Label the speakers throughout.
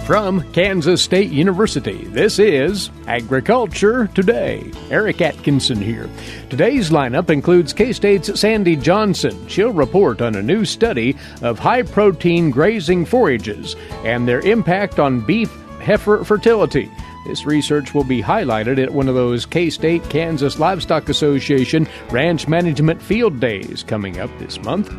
Speaker 1: From Kansas State University, this is Agriculture Today. Eric Atkinson here. Today's lineup includes K-State's Sandy Johnson. She'll report on a new study of high-protein grazing forages and their impact on beef heifer fertility. This research will be highlighted at one of those K-State Kansas Livestock Association Ranch Management Field Days coming up this month.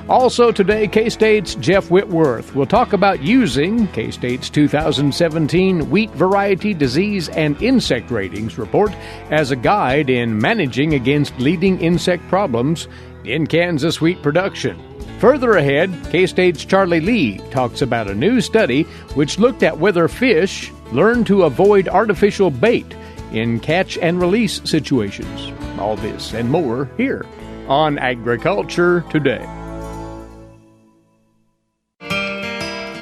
Speaker 1: Also today, K-State's Jeff Whitworth will talk about using K-State's 2017 Wheat Variety Disease and Insect Ratings report as a guide in managing against leading insect problems in Kansas wheat production. Further ahead, K-State's Charlie Lee talks about a new study which looked at whether fish learn to avoid artificial bait in catch and release situations. All this and more here on Agriculture Today.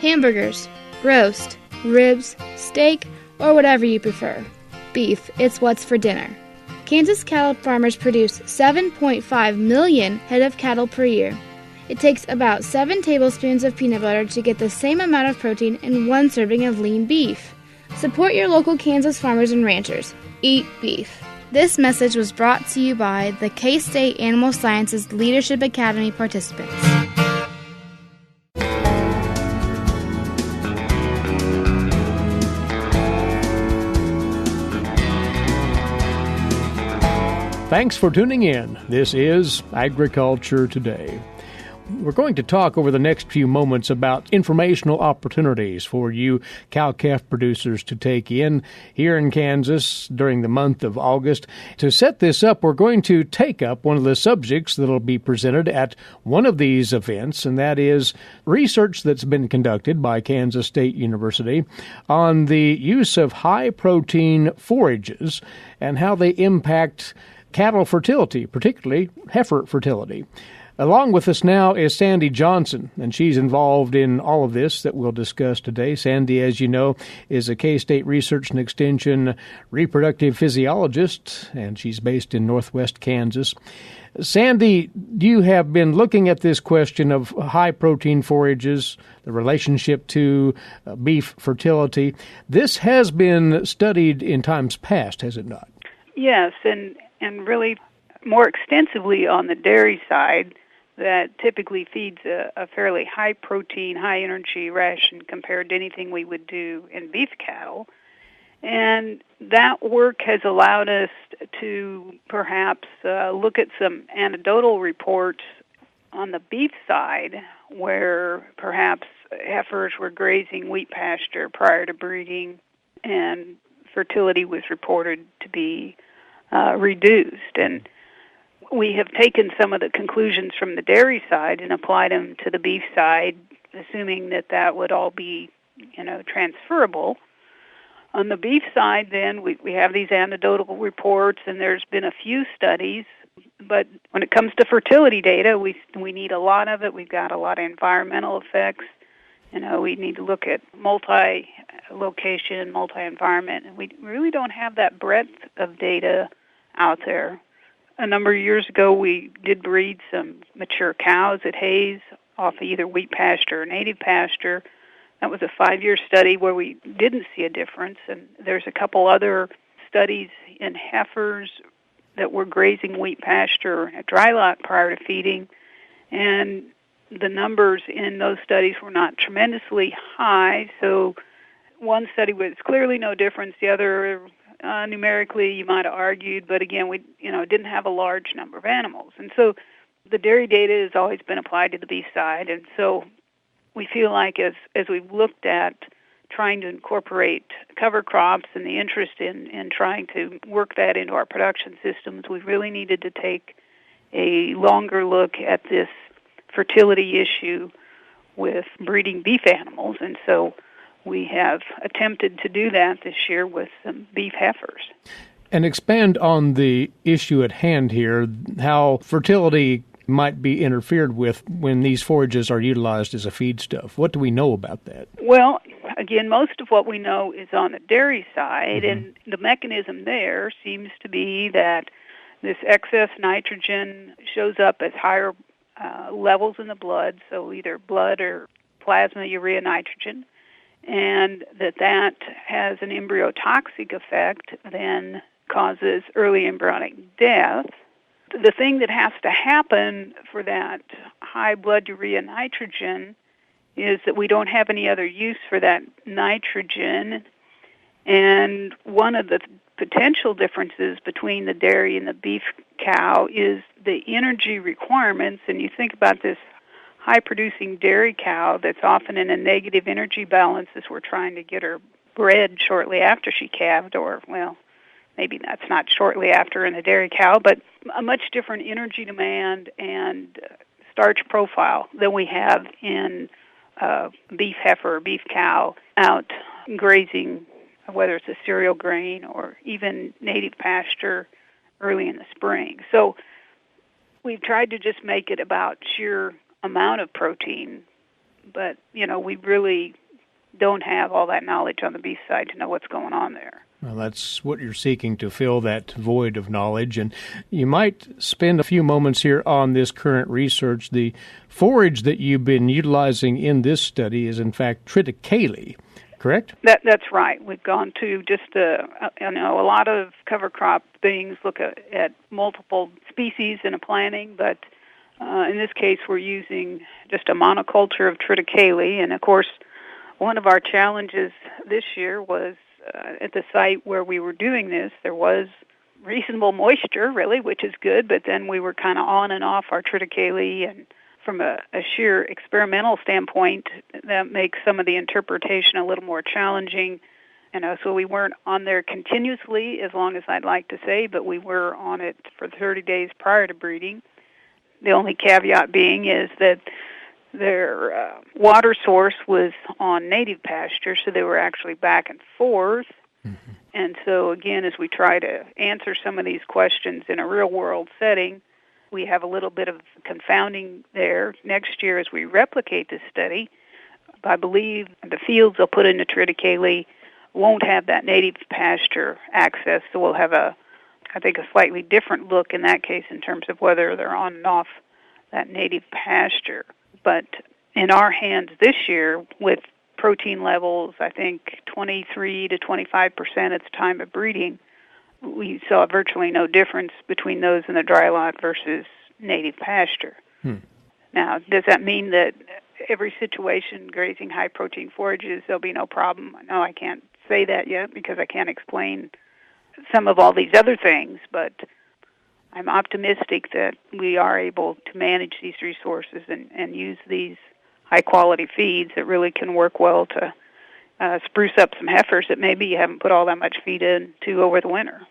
Speaker 2: Hamburgers, roast, ribs, steak, or whatever you prefer. Beef, it's what's for dinner. Kansas cattle farmers produce 7.5 million head of cattle per year. It takes about 7 tablespoons of peanut butter to get the same amount of protein in 1 serving of lean beef. Support your local Kansas farmers and ranchers. Eat beef. This message was brought to you by the K-State Animal Sciences Leadership Academy participants.
Speaker 1: Thanks for tuning in. This is Agriculture Today. We're going to talk over the next few moments about informational opportunities for you cow-calf producers to take in here in Kansas during the month of August. To set this up, we're going to take up one of the subjects that will be presented at one of these events, and that is research that's been conducted by Kansas State University on the use of high-protein forages and how they impact cattle fertility, particularly heifer fertility. Along with us now is Sandy Johnson, and she's involved in all of this that we'll discuss today. Sandy, as you know, is a K-State Research and Extension reproductive physiologist, and she's based in northwest Kansas. Sandy, you have been looking at this question of high-protein forages, the relationship to beef fertility. This has been studied in times past, has it not?
Speaker 3: Yes, and really more extensively on the dairy side that typically feeds a fairly high-protein, high-energy ration compared to anything we would do in beef cattle. And that work has allowed us to perhaps look at some anecdotal reports on the beef side where perhaps heifers were grazing wheat pasture prior to breeding and fertility was reported to be reduced. And we have taken some of the conclusions from the dairy side and applied them to the beef side, assuming that would all be, transferable. On the beef side, then, we have these anecdotal reports, and there's been a few studies. But when it comes to fertility data, we need a lot of it. We've got a lot of environmental effects. We need to look at multi-location, multi-environment, and we really don't have that breadth of data out there. A number of years ago, we did breed some mature cows at Hayes off of either wheat pasture or native pasture. That was a 5-year study where we didn't see a difference, and there's a couple other studies in heifers that were grazing wheat pasture at dry lot prior to feeding, and the numbers in those studies were not tremendously high, so one study was clearly no difference. The other, numerically, you might have argued, but again, we didn't have a large number of animals. And so the dairy data has always been applied to the beef side, and so we feel like as we've looked at trying to incorporate cover crops and the interest in trying to work that into our production systems, we really needed to take a longer look at this fertility issue with breeding beef animals, and so we have attempted to do that this year with some beef heifers.
Speaker 1: And expand on the issue at hand here, how fertility might be interfered with when these forages are utilized as a feedstuff. What do we know about that?
Speaker 3: Well, again, most of what we know is on the dairy side, and the mechanism there seems to be that this excess nitrogen shows up as higher levels in the blood, so either blood or plasma urea nitrogen, and that has an embryotoxic effect, then causes early embryonic death. The thing that has to happen for that high blood urea nitrogen is that we don't have any other use for that nitrogen. And one of the potential differences between the dairy and the beef cow is the energy requirements. And you think about this high-producing dairy cow that's often in a negative energy balance as we're trying to get her bred shortly after she calved, or, well, maybe that's not shortly after in a dairy cow, but a much different energy demand and starch profile than we have in beef heifer or beef cow out grazing, whether it's a cereal grain or even native pasture early in the spring. So we've tried to just make it about sheer amount of protein, but, we really don't have all that knowledge on the beef side to know what's going on there.
Speaker 1: Well, that's what you're seeking, to fill that void of knowledge. And you might spend a few moments here on this current research. The forage that you've been utilizing in this study is, in fact, triticale, correct?
Speaker 3: That's right. We've gone to just, a lot of cover crop things look at multiple species in a planting, but in this case we're using just a monoculture of triticale. And, of course, one of our challenges this year was at the site where we were doing this, there was reasonable moisture, really, which is good, but then we were kind of on and off our triticale, and from a sheer experimental standpoint, that makes some of the interpretation a little more challenging. So we weren't on there continuously, as long as I'd like to say, but we were on it for 30 days prior to breeding. The only caveat being is that their water source was on native pasture, so they were actually back and forth. Mm-hmm. And so, again, as we try to answer some of these questions in a real-world setting, we have a little bit of confounding there. Next year, as we replicate this study, I believe the fields they'll put into triticale won't have that native pasture access, so we'll have a slightly different look in that case in terms of whether they're on and off that native pasture. But in our hands this year, with protein levels, I think 23 to 25% at the time of breeding, we saw virtually no difference between those in the dry lot versus native pasture. Now, does that mean that every situation grazing high-protein forages, there'll be no problem? No, I can't say that yet because I can't explain some of all these other things, but I'm optimistic that we are able to manage these resources and use these high-quality feeds that really can work well to spruce up some heifers that maybe you haven't put all that much feed into over the winter.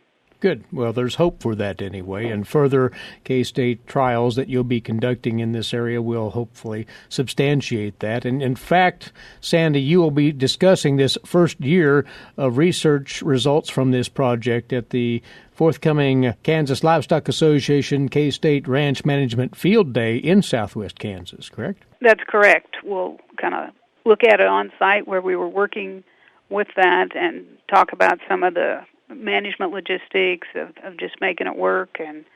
Speaker 1: Good. Well, there's hope for that anyway, and further K-State trials that you'll be conducting in this area will hopefully substantiate that. And in fact, Sandy, you will be discussing this first year of research results from this project at the forthcoming Kansas Livestock Association K-State Ranch Management Field Day in Southwest Kansas, correct?
Speaker 3: That's correct. We'll kind of look at it on site where we were working with that and talk about some of the management logistics of just making it work and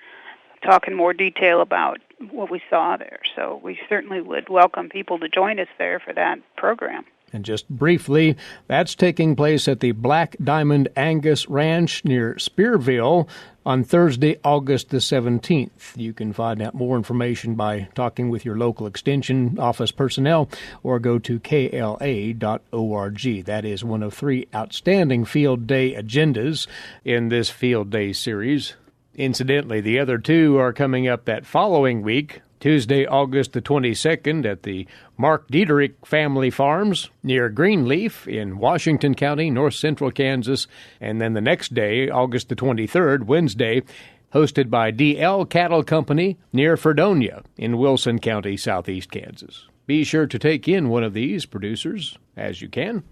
Speaker 3: talk in more detail about what we saw there. So we certainly would welcome people to join us there for that program.
Speaker 1: And just briefly, that's taking place at the Black Diamond Angus Ranch near Spearville on Thursday, August the 17th. You can find out more information by talking with your local Extension Office personnel or go to kla.org. That is one of 3 outstanding Field Day agendas in this Field Day series. Incidentally, the other 2 are coming up that following week, Tuesday, August the 22nd at the Mark Diederich Family Farms near Greenleaf in Washington County, north central Kansas. And then the next day, August the 23rd, Wednesday, hosted by DL Cattle Company near Fredonia in Wilson County, southeast Kansas. Be sure to take in one of these producers as you can.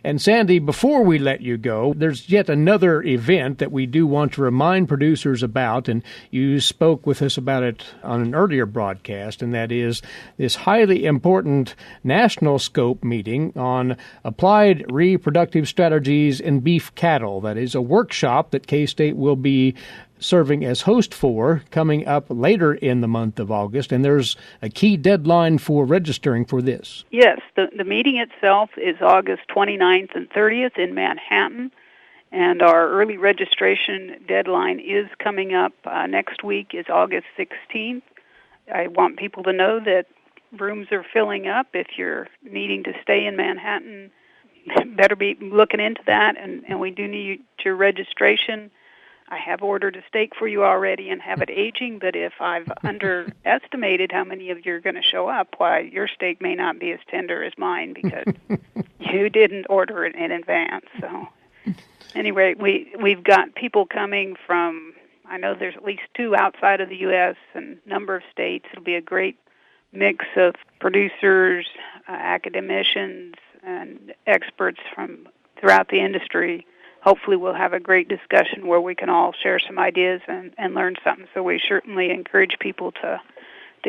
Speaker 1: And Sandy, before we let you go, there's yet another event that we do want to remind producers about, and you spoke with us about it on an earlier broadcast, and that is this highly important national scope meeting on Applied Reproductive Strategies in Beef Cattle. That is a workshop that K-State will be serving as host for coming up later in the month of August, and there's a key deadline for registering for this.
Speaker 3: Yes, the meeting itself is August 29th and 30th in Manhattan. And our early registration deadline is coming up next week, is August 16th. I want people to know that rooms are filling up. If you're needing to stay in Manhattan, better be looking into that. And we do need your registration. I have ordered a steak for you already and have it aging, but if I've underestimated how many of you are going to show up, why, your steak may not be as tender as mine because you didn't order it in advance. So anyway, we've got people coming from, I know there's at least 2 outside of the U.S. and a number of states. It'll be a great mix of producers, academicians, and experts from throughout the industry. Hopefully we'll have a great discussion where we can all share some ideas and learn something. So we certainly encourage people to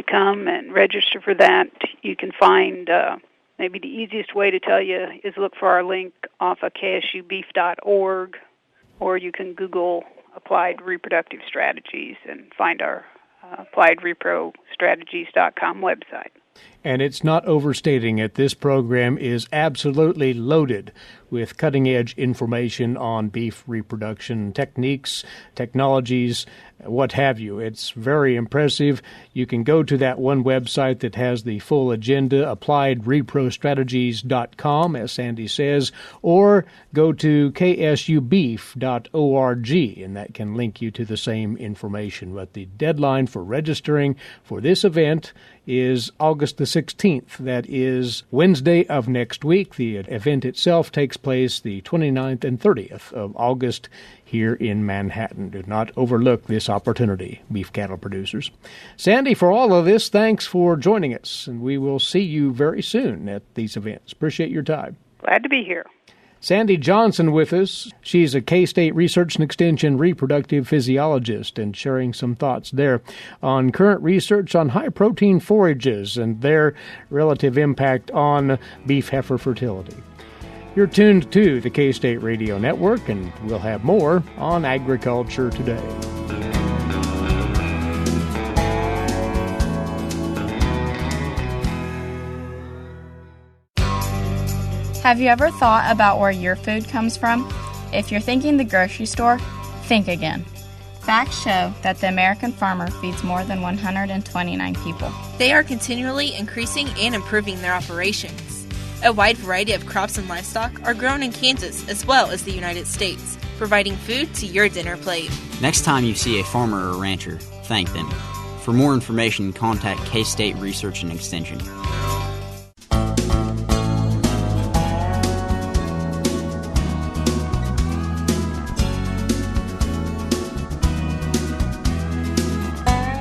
Speaker 3: come and register for that. You can find, maybe the easiest way to tell you is look for our link off of ksubeef.org, or you can Google Applied Reproductive Strategies and find our appliedreprostrategies.com website.
Speaker 1: And it's not overstating it. This program is absolutely loaded with cutting-edge information on beef reproduction techniques, technologies, what have you. It's very impressive. You can go to that one website that has the full agenda, appliedreprostrategies.com, as Sandy says, or go to ksubeef.org, and that can link you to the same information. But the deadline for registering for this event is August the 16th. That is Wednesday of next week. The event itself takes place the 29th and 30th of August here in Manhattan. Do not overlook this opportunity, beef cattle producers. Sandy, for all of this, thanks for joining us, and we will see you very soon at these events. Appreciate your time.
Speaker 3: Glad to be here.
Speaker 1: Sandy Johnson with us. She's a K-State Research and Extension reproductive physiologist and sharing some thoughts there on current research on high-protein forages and their relative impact on beef heifer fertility. You're tuned to the K-State Radio Network, and we'll have more on Agriculture Today.
Speaker 4: Have you ever thought about where your food comes from? If you're thinking the grocery store, think again. Facts show that the American farmer feeds more than 129 people.
Speaker 5: They are continually increasing and improving their operations. A wide variety of crops and livestock are grown in Kansas as well as the United States, providing food to your dinner plate.
Speaker 6: Next time you see a farmer or rancher, thank them. For more information, contact K-State Research and Extension.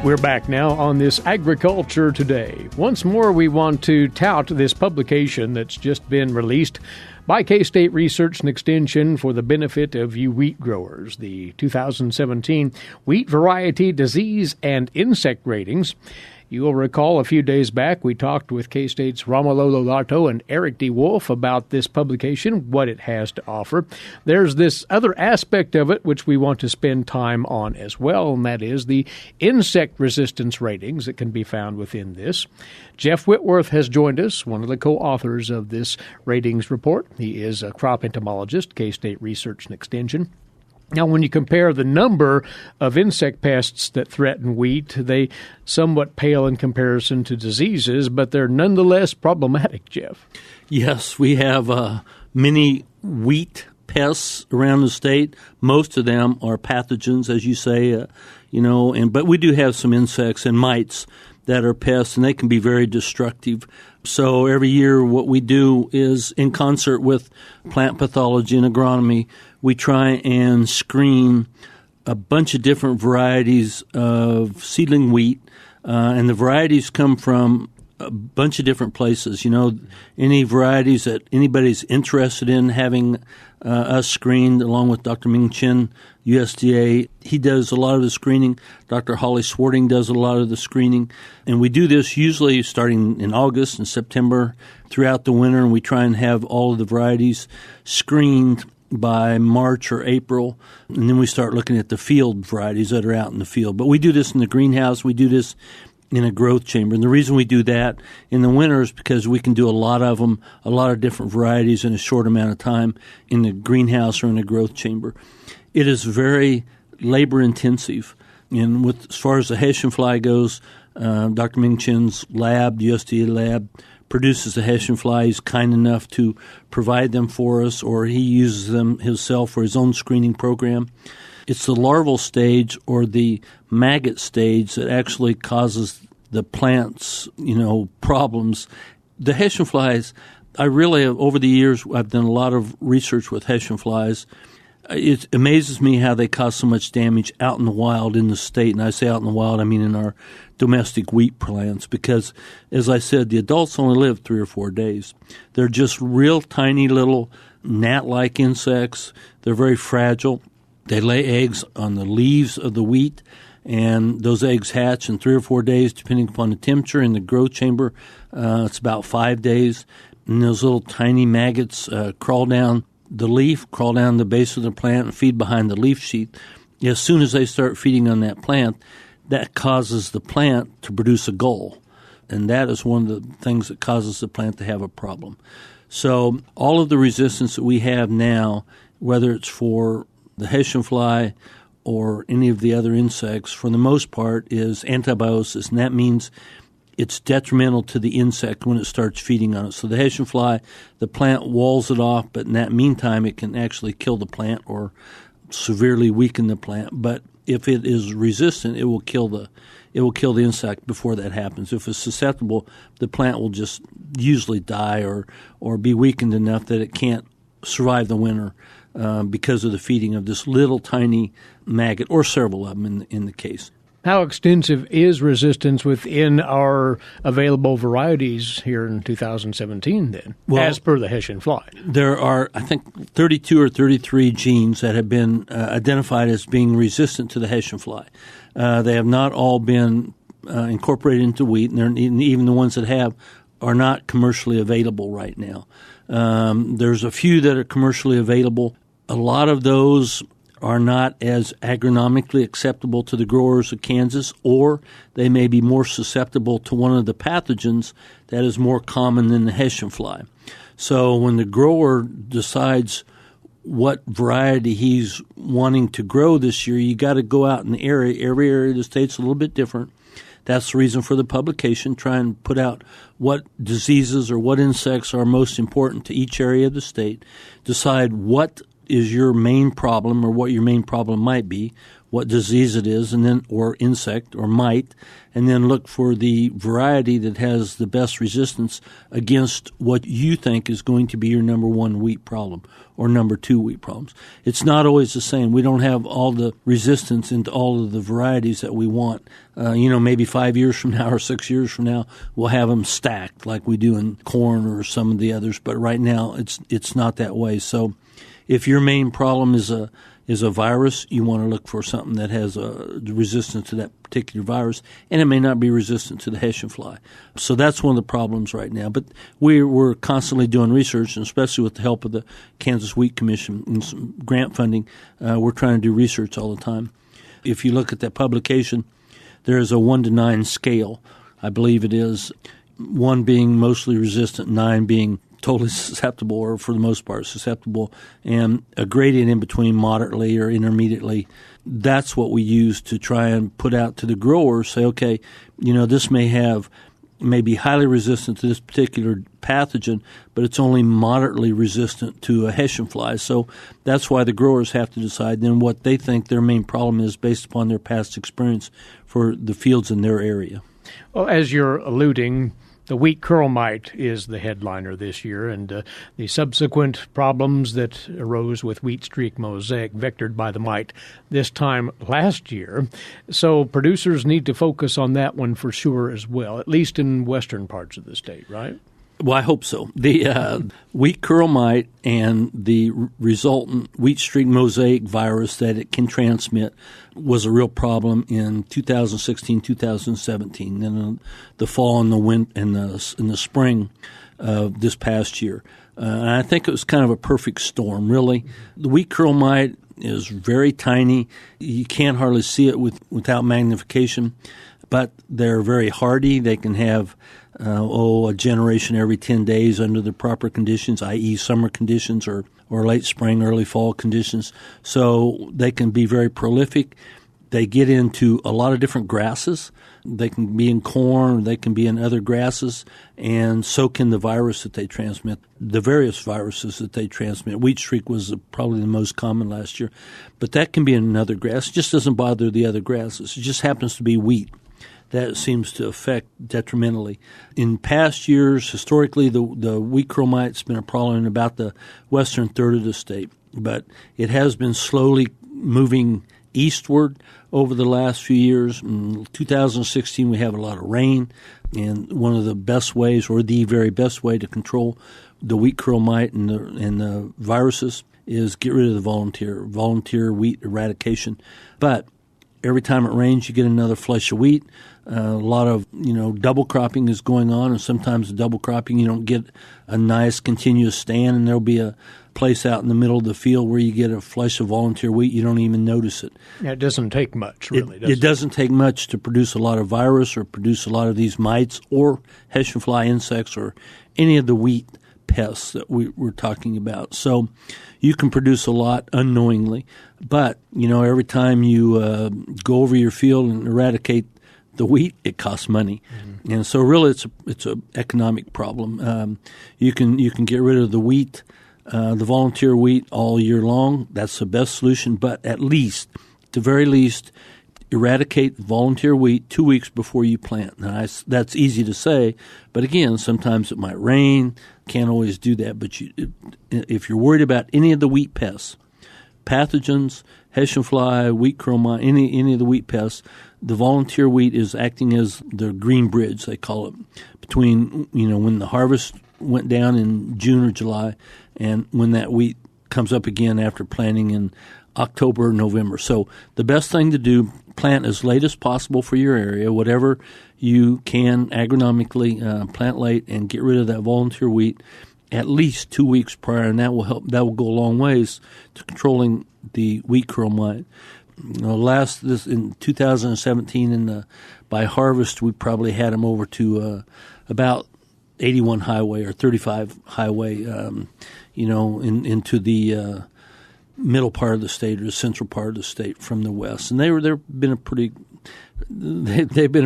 Speaker 1: We're back now on this Agriculture Today. Once more, we want to tout this publication that's just been released by K-State Research and Extension for the benefit of you wheat growers, the 2017 Wheat Variety Disease and Insect Ratings. You will recall a few days back we talked with K-State's Romulo Lodato and Eric D. Wolf about this publication, what it has to offer. There's this other aspect of it which we want to spend time on as well, and that is the insect resistance ratings that can be found within this. Jeff Whitworth has joined us, one of the co-authors of this ratings report. He is a crop entomologist, K-State Research and Extension. Now, when you compare the number of insect pests that threaten wheat, they somewhat pale in comparison to diseases, but they're nonetheless problematic, Jeff.
Speaker 7: Yes, we have many wheat pests around the state. Most of them are pathogens, as you say, but we do have some insects and mites that are pests, and they can be very destructive. So every year what we do is, in concert with plant pathology and agronomy, we try and screen a bunch of different varieties of seedling wheat, and the varieties come from a bunch of different places. Any varieties that anybody's interested in having us screened, along with Dr. Ming Chen, USDA. He does a lot of the screening. Dr. Holly Swarting does a lot of the screening. And we do this usually starting in August and September throughout the winter, and we try and have all of the varieties screened by March or April, and then we start looking at the field varieties that are out in the field. But we do this in the greenhouse. We do this in a growth chamber. And the reason we do that in the winter is because we can do a lot of them, a lot of different varieties in a short amount of time in the greenhouse or in a growth chamber. It is very labor intensive. And as far as the Hessian fly goes, Dr. Ming Chin's lab, the USDA lab, produces the Hessian fly. He's kind enough to provide them for us, or he uses them himself for his own screening program. It's the larval stage or the maggot stage that actually causes the plants, problems. The Hessian flies, I really have, over the years, I've done a lot of research with Hessian flies. It amazes me how they cause so much damage out in the wild in the state. And I say out in the wild, I mean in our domestic wheat plants, because, as I said, the adults only live 3 or 4 days. They're just real tiny little gnat-like insects. They're very fragile. They lay eggs on the leaves of the wheat, and those eggs hatch in 3 or 4 days, depending upon the temperature. In the growth chamber, it's about 5 days. And those little tiny maggots crawl down the leaf, crawl down the base of the plant, and feed behind the leaf sheath. As soon as they start feeding on that plant, that causes the plant to produce a gall. And that is one of the things that causes the plant to have a problem. So all of the resistance that we have now, whether it's for the Hessian fly or any of the other insects, for the most part, is antibiosis, and that means it's detrimental to the insect when it starts feeding on it. So the Hessian fly, the plant walls it off, but in that meantime, it can actually kill the plant or severely weaken the plant. But if it is resistant, it will kill the insect before that happens. If it's susceptible, the plant will just usually die or be weakened enough that it can't survive the winter because of the feeding of this little tiny maggot, or several of them in the case.
Speaker 1: How extensive is resistance within our available varieties here in 2017 then, as per the Hessian fly?
Speaker 7: There are, I think, 32 or 33 genes that have been identified as being resistant to the Hessian fly. They have not all been incorporated into wheat, and even the ones that have are not commercially available right now. There's a few that are commercially available. A lot of those are not as agronomically acceptable to the growers of Kansas, or they may be more susceptible to one of the pathogens that is more common than the Hessian fly. So when the grower decides what variety he's wanting to grow this year, you got to go out in the area. Every area of the state's a little bit different. That's the reason for the publication, try and put out what diseases or what insects are most important to each area of the state, decide what is your main problem or what your main problem might be, what disease it is, and then or insect or mite, and then look for the variety that has the best resistance against what you think is going to be your number one wheat problem or number two wheat problems. It's not always the same. We don't have all the resistance into all of the varieties that we want. Maybe 5 years from now or 6 years from now, we'll have them stacked like we do in corn or some of the others. But right now, it's not that way. So if your main problem is a virus, you want to look for something that has a resistance to that particular virus, and it may not be resistant to the Hessian fly. So that's one of the problems right now. But we're constantly doing research, and especially with the help of the Kansas Wheat Commission and some grant funding, we're trying to do research all the time. If you look at that publication, there is a 1 to 9 scale, I believe it is, 1 being mostly resistant, 9 being totally susceptible, or for the most part susceptible, and a gradient in between moderately or intermediately. That's what we use to try and put out to the growers, say, okay, this may be highly resistant to this particular pathogen, but it's only moderately resistant to a Hessian fly. So that's why the growers have to decide then what they think their main problem is based upon their past experience for the fields in their area.
Speaker 1: Well, as you're alluding, the wheat curl mite is the headliner this year, and the subsequent problems that arose with wheat streak mosaic vectored by the mite this time last year. So producers need to focus on that one for sure as well, at least in western parts of the state, right?
Speaker 7: Well, I hope so. The wheat curl mite and the resultant wheat streak mosaic virus that it can transmit was a real problem in 2016, 2017, then the fall and the winter and the spring of this past year. And I think it was kind of a perfect storm, really. The wheat curl mite is very tiny. You can't hardly see it without magnification. but they're very hardy. They can have a generation every 10 days under the proper conditions, i.e. summer conditions or late spring, early fall conditions. So they can be very prolific. They get into a lot of different grasses. They can be in corn, they can be in other grasses, and so can the virus that they transmit, the various viruses that they transmit. Wheat streak was probably the most common last year, but that can be in another grass. It just doesn't bother the other grasses. It just happens to be wheat that seems to affect detrimentally. In past years, historically, the wheat curl mite's been a problem in about the western third of the state, but it has been slowly moving eastward over the last few years. In 2016, we have a lot of rain, and one of the best ways, or the very best way to control the wheat curl mite and the viruses is get rid of the volunteer wheat eradication. But every time it rains, you get another flush of wheat. A lot of double cropping is going on, and sometimes the double cropping you don't get a nice continuous stand, and there'll be a place out in the middle of the field where you get a flush of volunteer wheat. You don't even notice it.
Speaker 1: Yeah, it doesn't take much, really.
Speaker 7: It doesn't take much to produce a lot of virus or produce a lot of these mites or Hessian fly insects or any of the wheat pests that we're talking about. So you can produce a lot unknowingly, but every time you go over your field and eradicate the wheat, it costs money, and so really it's a economic problem. You can get rid of the wheat, the volunteer wheat, all year long. That's the best solution. But at the very least, eradicate volunteer wheat 2 weeks before you plant. Now that's easy to say, but again, sometimes it might rain. Can't always do that. But if you're worried about any of the wheat pests, pathogens, Hessian fly, wheat curl mite, any of the wheat pests, the volunteer wheat is acting as the green bridge, they call it, between when the harvest went down in June or July and when that wheat comes up again after planting in October or November. So the best thing to do, plant as late as possible for your area, whatever you can agronomically, plant late and get rid of that volunteer wheat at least 2 weeks prior, and that will help. That will go a long ways to controlling the wheat curl mite. This in 2017, by harvest, we probably had them over to about 81 highway or 35 highway, into the middle part of the state or the central part of the state from the west, and they've been a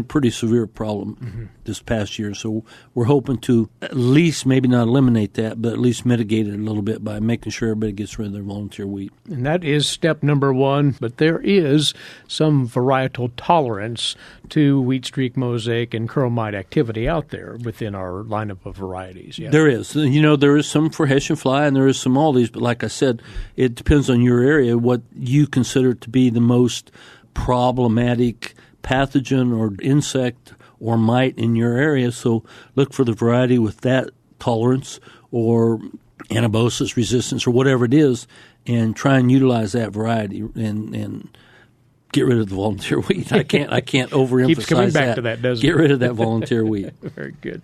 Speaker 7: pretty severe problem this past year. So we're hoping to at least maybe not eliminate that, but at least mitigate it a little bit by making sure everybody gets rid of their volunteer wheat.
Speaker 1: And that is step number one, but there is some varietal tolerance to wheat streak, mosaic, and curl mite activity out there within our lineup of varieties. Yeah.
Speaker 7: There is. There is some for Hessian fly, and there is some all these, but like I said, it depends on your area, what you consider to be the most problematic pathogen or insect or mite in your area. So look for the variety with that tolerance or anabiosis resistance or whatever it is, and try and utilize that variety and get rid of the volunteer wheat. I can't overemphasize
Speaker 1: Keeps coming back to that, doesn't it?
Speaker 7: Get rid of that volunteer wheat.
Speaker 1: Very good.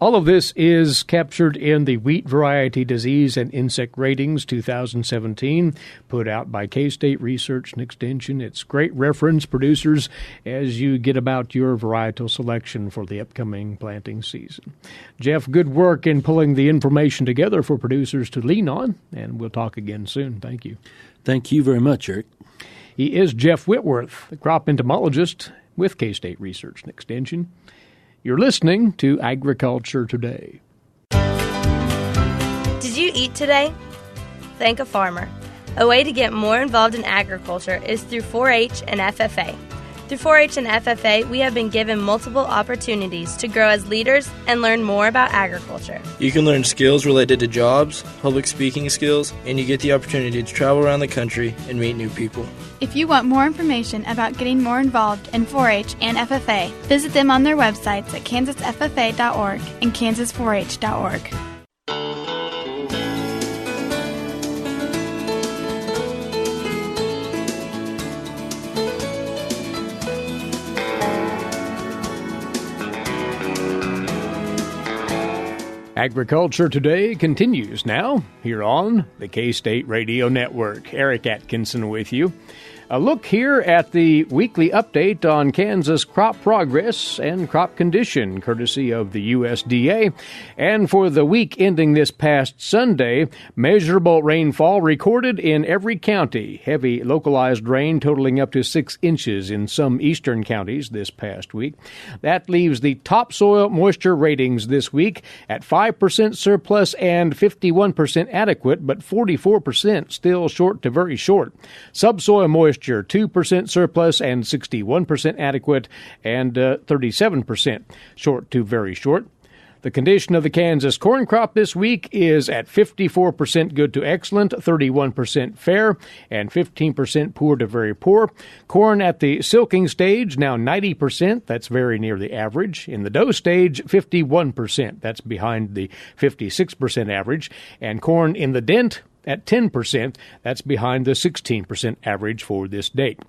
Speaker 1: All of this is captured in the Wheat Variety Disease and Insect Ratings 2017, put out by K-State Research and Extension. It's great reference, producers, as you get about your varietal selection for the upcoming planting season. Jeff, good work in pulling the information together for producers to lean on, and we'll talk again soon. Thank you.
Speaker 7: Thank you very much, Eric.
Speaker 1: He is Jeff Whitworth, the crop entomologist with K-State Research and Extension. You're listening to Agriculture Today.
Speaker 8: Did you eat today? Thank a farmer. A way to get more involved in agriculture is through 4-H and FFA. Through 4-H and FFA, we have been given multiple opportunities to grow as leaders and learn more about agriculture.
Speaker 9: You can learn skills related to jobs, public speaking skills, and you get the opportunity to travel around the country and meet new people.
Speaker 2: If you want more information about getting more involved in 4-H and FFA, visit them on their websites at kansasffa.org and kansas4h.org.
Speaker 1: Agriculture Today continues now here on the K-State Radio Network. Eric Atkinson with you. A look here at the weekly update on Kansas crop progress and crop condition, courtesy of the USDA. And for the week ending this past Sunday, measurable rainfall recorded in every county. Heavy localized rain totaling up to 6 inches in some eastern counties this past week. That leaves the topsoil moisture ratings this week at 5% surplus and 51% adequate, but 44% still short to very short. Subsoil moisture 2% surplus and 61% adequate, and 37% short to very short. The condition of the Kansas corn crop this week is at 54% good to excellent, 31% fair, and 15% poor to very poor. Corn at the silking stage, now 90%. That's very near the average. In the dough stage, 51%. That's behind the 56% average. And corn in the dent at 10%. That's behind the 16% average for this date.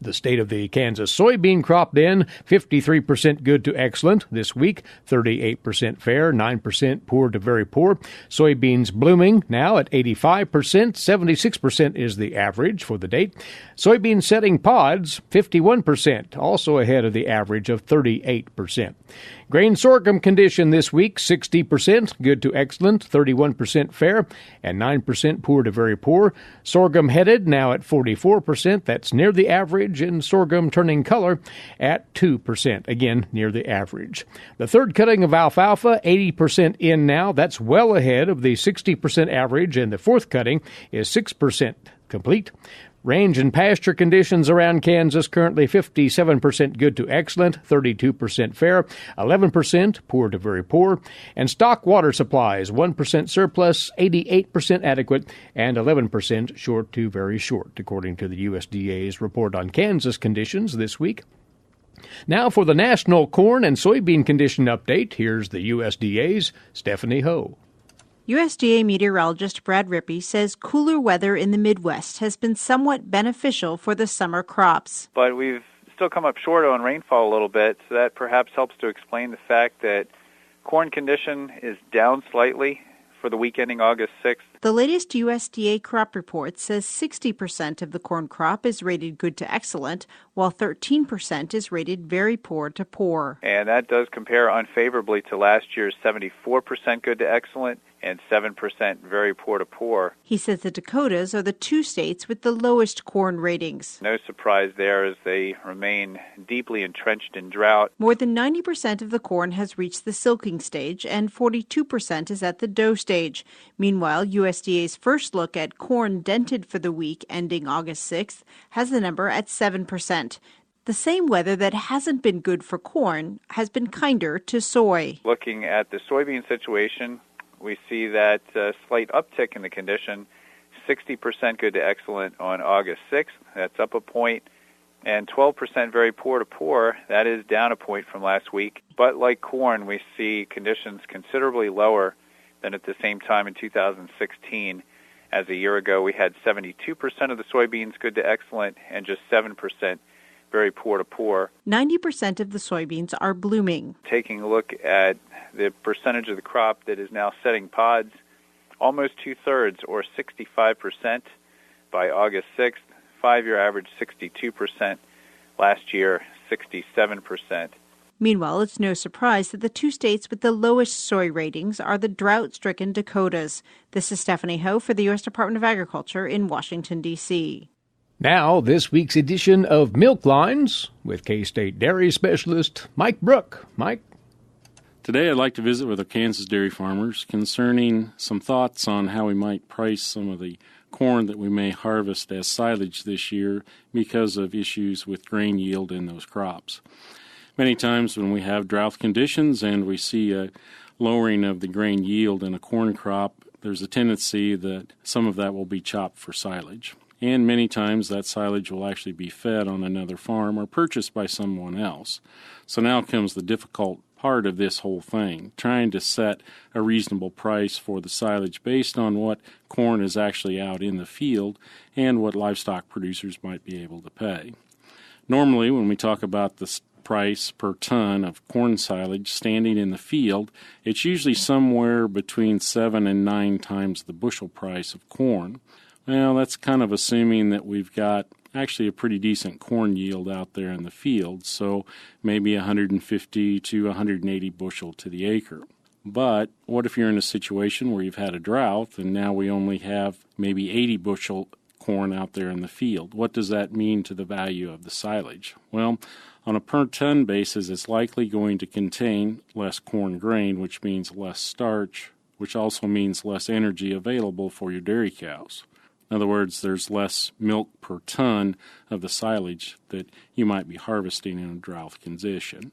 Speaker 1: The state of the Kansas soybean crop then, 53% good to excellent this week, 38% fair, 9% poor to very poor. Soybeans blooming now at 85%, 76% is the average for the date. Soybean setting pods, 51%, also ahead of the average of 38%. Grain sorghum condition this week, 60% good to excellent, 31% fair, and 9% poor to very poor. Sorghum headed now at 44%, that's near the average, and sorghum turning color at 2%, again near the average. The third cutting of alfalfa, 80% in now, that's well ahead of the 60% average, and the fourth cutting is 6% complete. Range and pasture conditions around Kansas currently 57% good to excellent, 32% fair, 11% poor to very poor, and stock water supplies 1% surplus, 88% adequate, and 11% short to very short, according to the USDA's report on Kansas conditions this week. Now for the national corn and soybean condition update, here's the USDA's Stephanie Ho.
Speaker 10: USDA meteorologist Brad Rippey says cooler weather in the Midwest has been somewhat beneficial for the summer crops.
Speaker 11: But we've still come up short on rainfall a little bit, so that perhaps helps to explain the fact that corn condition is down slightly for the week ending August 6th.
Speaker 10: The latest USDA crop report says 60% of the corn crop is rated good to excellent, while 13% is rated very poor to poor.
Speaker 11: And that does compare unfavorably to last year's 74% good to excellent and 7% very poor to poor.
Speaker 10: He says the Dakotas are the two states with the lowest corn ratings.
Speaker 11: No surprise there as they remain deeply entrenched in drought.
Speaker 10: More than 90% of the corn has reached the silking stage and 42% is at the dough stage. Meanwhile, USDA's first look at corn dented for the week ending August 6th has the number at 7%. The same weather that hasn't been good for corn has been kinder to soy.
Speaker 11: Looking at the soybean situation, we see that slight uptick in the condition, 60% good to excellent on August 6th. That's up a point. And 12% very poor to poor. That is down a point from last week. But like corn, we see conditions considerably lower than at the same time in 2016. As a year ago, we had 72% of the soybeans good to excellent and just 7% very poor to poor.
Speaker 10: 90% of the soybeans are blooming.
Speaker 11: Taking a look at the percentage of the crop that is now setting pods, almost two-thirds or 65% by August 6th. 5-year average 62%. Last year, 67%.
Speaker 10: Meanwhile, it's no surprise that the two states with the lowest soy ratings are the drought-stricken Dakotas. This is Stephanie Ho for the U.S. Department of Agriculture in Washington, D.C.
Speaker 1: Now, this week's edition of Milk Lines with K-State dairy specialist Mike Brouk. Mike?
Speaker 12: Today I'd like to visit with our Kansas dairy farmers concerning some thoughts on how we might price some of the corn that we may harvest as silage this year because of issues with grain yield in those crops. Many times when we have drought conditions and we see a lowering of the grain yield in a corn crop, there's a tendency that some of that will be chopped for silage. And many times that silage will actually be fed on another farm or purchased by someone else. So now comes the difficult part of this whole thing, trying to set a reasonable price for the silage based on what corn is actually out in the field and what livestock producers might be able to pay. Normally, when we talk about the price per ton of corn silage standing in the field, it's usually somewhere between 7 and 9 times the bushel price of corn. Well, that's kind of assuming that we've got actually a pretty decent corn yield out there in the field, so maybe 150 to 180 bushel to the acre. But what if you're in a situation where you've had a drought and now we only have maybe 80 bushel corn out there in the field? What does that mean to the value of the silage? Well, on a per ton basis, it's likely going to contain less corn grain, which means less starch, which also means less energy available for your dairy cows. In other words, there's less milk per ton of the silage that you might be harvesting in a drought condition.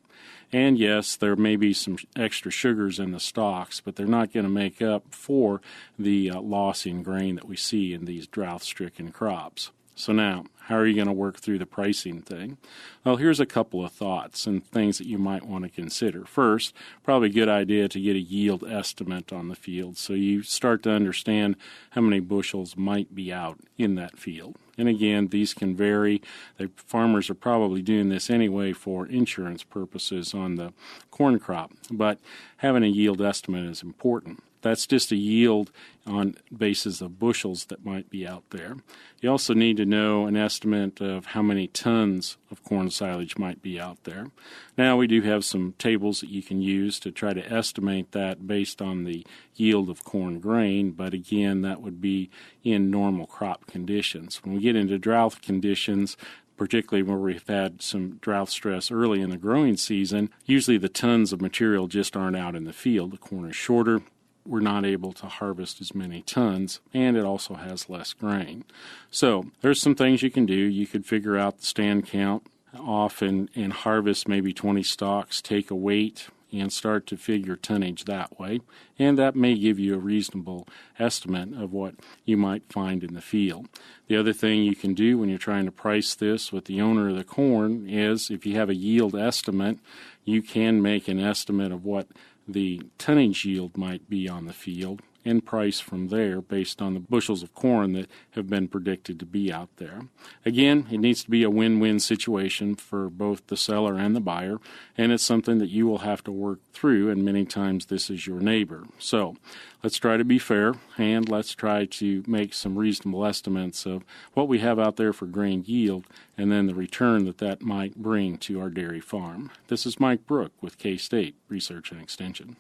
Speaker 12: And yes, there may be some extra sugars in the stalks, but they're not going to make up for the loss in grain that we see in these drought-stricken crops. So now, how are you going to work through the pricing thing? Well, here's a couple of thoughts and things that you might want to consider. First, probably a good idea to get a yield estimate on the field so you start to understand how many bushels might be out in that field. And again, these can vary. The farmers are probably doing this anyway for insurance purposes on the corn crop, but having a yield estimate is important. That's just a yield on basis of bushels that might be out there. You also need to know an estimate of how many tons of corn silage might be out there. Now, we do have some tables that you can use to try to estimate that based on the yield of corn grain, but again, that would be in normal crop conditions. When we get into drought conditions, particularly where we've had some drought stress early in the growing season, usually the tons of material just aren't out in the field. The corn is shorter. We're not able to harvest as many tons, and it also has less grain. So there's some things you can do. You could figure out the stand count off and harvest maybe 20 stalks, take a weight, and start to figure tonnage that way. And that may give you a reasonable estimate of what you might find in the field. The other thing you can do when you're trying to price this with the owner of the corn is if you have a yield estimate, you can make an estimate of what the tonnage yield might be on the field and price from there based on the bushels of corn that have been predicted to be out there. Again, it needs to be a win-win situation for both the seller and the buyer, and it's something that you will have to work through, and many times this is your neighbor. So let's try to be fair, and let's try to make some reasonable estimates of what we have out there for grain yield and then the return that that might bring to our dairy farm. This is Mike Brouk with K-State Research and Extension.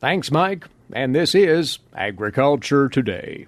Speaker 1: Thanks, Mike. And this is Agriculture Today.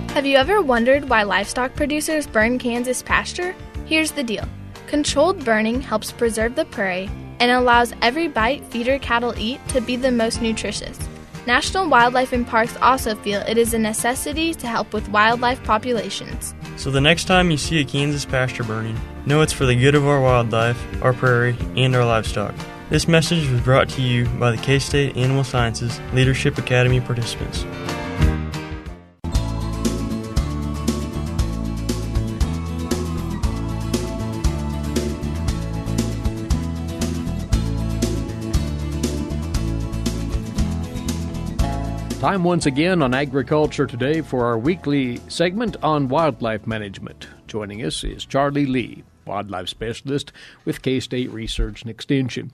Speaker 2: Have you ever wondered why livestock producers burn Kansas pasture? Here's the deal. Controlled burning helps preserve the prairie and allows every bite feeder cattle eat to be the most nutritious. National Wildlife and Parks also feel it is a necessity to help with wildlife populations.
Speaker 13: So the next time you see a Kansas pasture burning, know it's for the good of our wildlife, our prairie, and our livestock. This message was brought to you by the K-State Animal Sciences Leadership Academy participants.
Speaker 1: Time once again on Agriculture Today for our weekly segment on wildlife management. Joining us is Charlie Lee, wildlife specialist with K-State Research and Extension.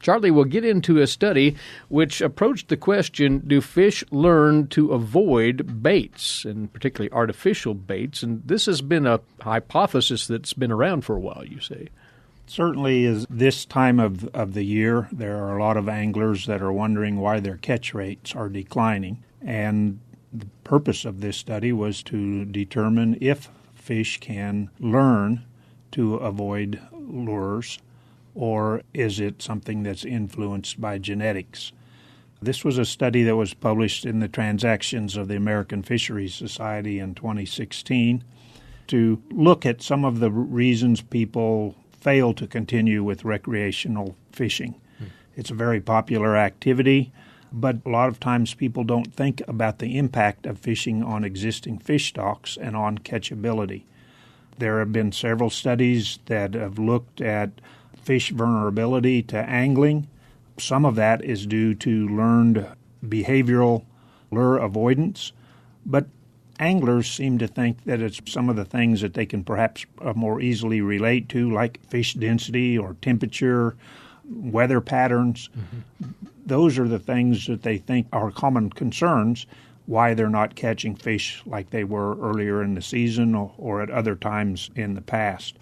Speaker 1: Charlie will get into a study which approached the question, do fish learn to avoid baits, and particularly artificial baits? And this has been a hypothesis that's been around for a while, you say.
Speaker 14: Certainly is this time of the year. There are a lot of anglers that are wondering why their catch rates are declining. And the purpose of this study was to determine if fish can learn to avoid lures, or is it something that's influenced by genetics? This was a study that was published in the Transactions of the American Fisheries Society in 2016 to look at some of the reasons people fail to continue with recreational fishing. It's a very popular activity, but a lot of times people don't think about the impact of fishing on existing fish stocks and on catchability. There have been several studies that have looked at fish vulnerability to angling. Some of that is due to learned behavioral lure avoidance, but anglers seem to think that it's some of the things that they can perhaps more easily relate to, like fish density or temperature, weather patterns. Those are the things that they think are common concerns, why they're not catching fish like they were earlier in the season or at other times in the past.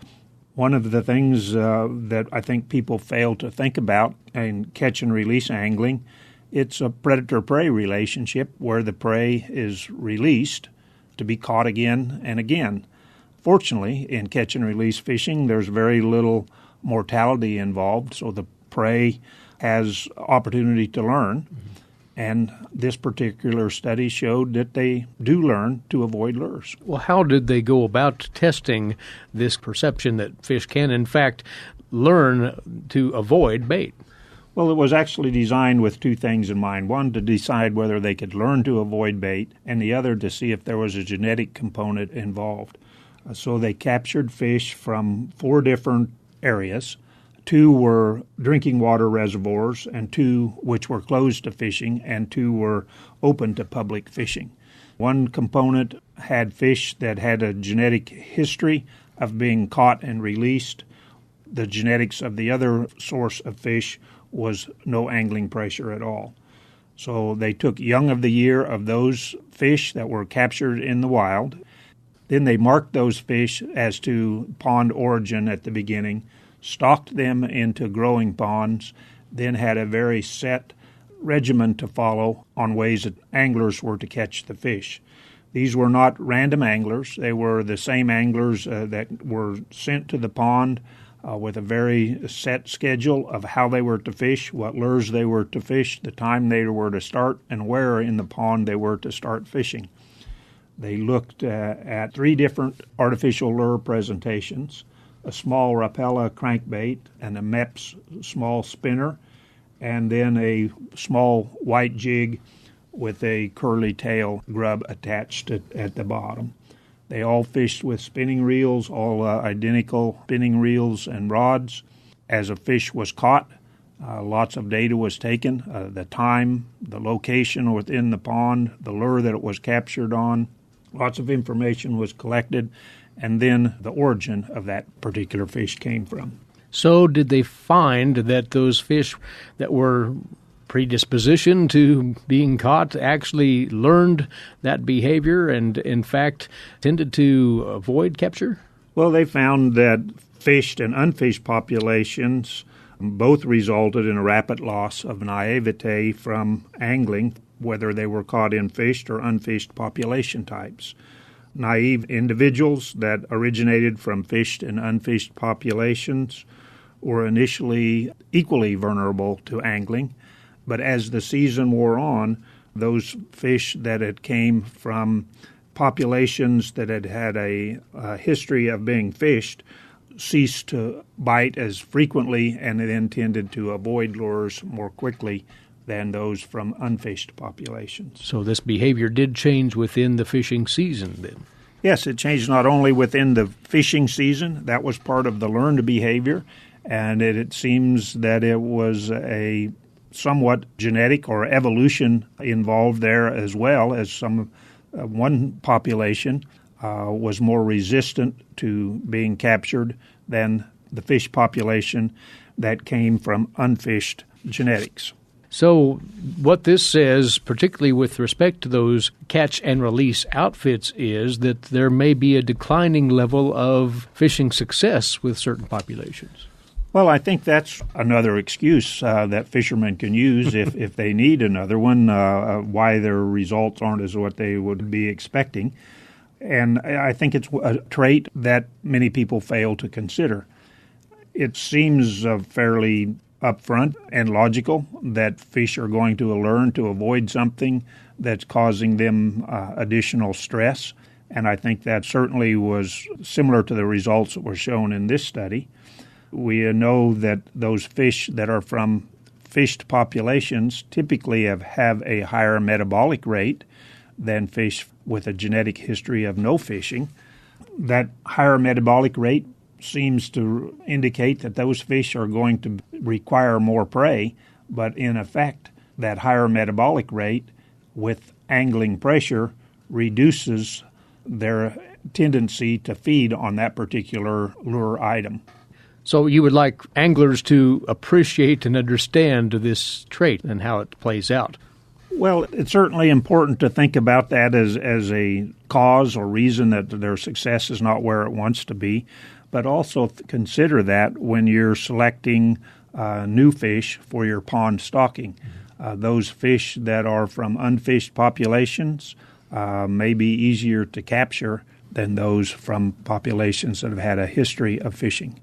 Speaker 14: One of the things that I think people fail to think about in catch and release angling, it's a predator-prey relationship where the prey is released to be caught again and again. Fortunately, in catch and release fishing, there's very little mortality involved, so the prey has opportunity to learn. And this particular study showed that they do learn to avoid lures.
Speaker 1: Well, how did they go about testing this perception that fish can, in fact, learn to avoid bait?
Speaker 14: Well, it was actually designed with two things in mind. One, to decide whether they could learn to avoid bait, and the other, to see if there was a genetic component involved. So they captured fish from 4 different areas. 2 were drinking water reservoirs, and 2 which were closed to fishing, and 2 were open to public fishing. One component had fish that had a genetic history of being caught and released. The genetics of the other source of fish was no angling pressure at all. So they took young of the year of those fish that were captured in the wild. Then they marked those fish as to pond origin at the beginning, stocked them into growing ponds, then had a very set regimen to follow on ways that anglers were to catch the fish. These were not random anglers. They were the same anglers that were sent to the pond with a very set schedule of how they were to fish, what lures they were to fish, the time they were to start, and where in the pond they were to start fishing. They looked at 3 different artificial lure presentations, a small Rapella crankbait and a MEPS small spinner, and then a small white jig with a curly tail grub attached at the bottom. They all fished with spinning reels, all identical spinning reels and rods. As a fish was caught, lots of data was taken, the time, the location within the pond, the lure that it was captured on. Lots of information was collected, and then the origin of that particular fish came from.
Speaker 1: So did they find that those fish that were predisposition to being caught actually learned that behavior and, in fact, tended to avoid capture?
Speaker 14: Well, they found that fished and unfished populations both resulted in a rapid loss of naivete from angling, whether they were caught in fished or unfished population types. Naive individuals that originated from fished and unfished populations were initially equally vulnerable to angling, but as the season wore on, those fish that had came from populations that had had a history of being fished ceased to bite as frequently and then tended to avoid lures more quickly than those from unfished populations.
Speaker 1: So this behavior did change within the fishing season then?
Speaker 14: Yes, it changed not only within the fishing season, that was part of the learned behavior, and it seems that it was a somewhat genetic or evolution involved there as well, as one population was more resistant to being captured than the fish population that came from unfished genetics.
Speaker 1: So what this says, particularly with respect to those catch and release outfits, is that there may be a declining level of fishing success with certain populations.
Speaker 14: Well, I think that's another excuse that fishermen can use if they need another one, why their results aren't as what they would be expecting. And I think it's a trait that many people fail to consider. It seems fairly upfront and logical that fish are going to learn to avoid something that's causing them additional stress. And I think that certainly was similar to the results that were shown in this study. We know that those fish that are from fished populations typically have a higher metabolic rate than fish with a genetic history of no fishing. That higher metabolic rate seems to indicate that those fish are going to require more prey, but in effect, that higher metabolic rate with angling pressure reduces their tendency to feed on that particular lure item.
Speaker 1: So you would like anglers to appreciate and understand this trait and how it plays out.
Speaker 14: Well, it's certainly important to think about that as a cause or reason that their success is not where it wants to be, but also consider that when you're selecting new fish for your pond stocking. Those fish that are from unfished populations may be easier to capture than those from populations that have had a history of fishing.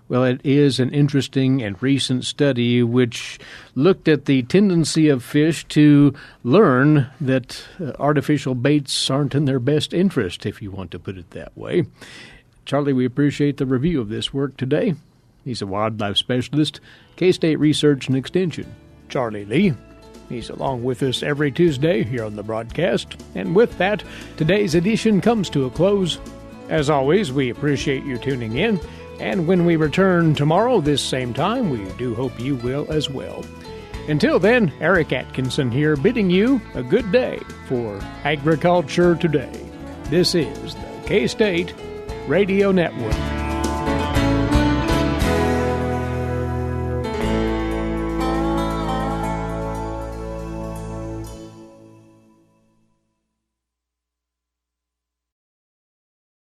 Speaker 1: Well, it is an interesting and recent study which looked at the tendency of fish to learn that artificial baits aren't in their best interest, if you want to put it that way. Charlie, we appreciate the review of this work today. He's a wildlife specialist, K-State Research and Extension. Charlie Lee. He's along with us every Tuesday here on the broadcast. And with that, today's edition comes to a close. As always, we appreciate you tuning in. And when we return tomorrow this same time, we do hope you will as well. Until then, Eric Atkinson here bidding you a good day for Agriculture Today. This is the K-State Radio Network.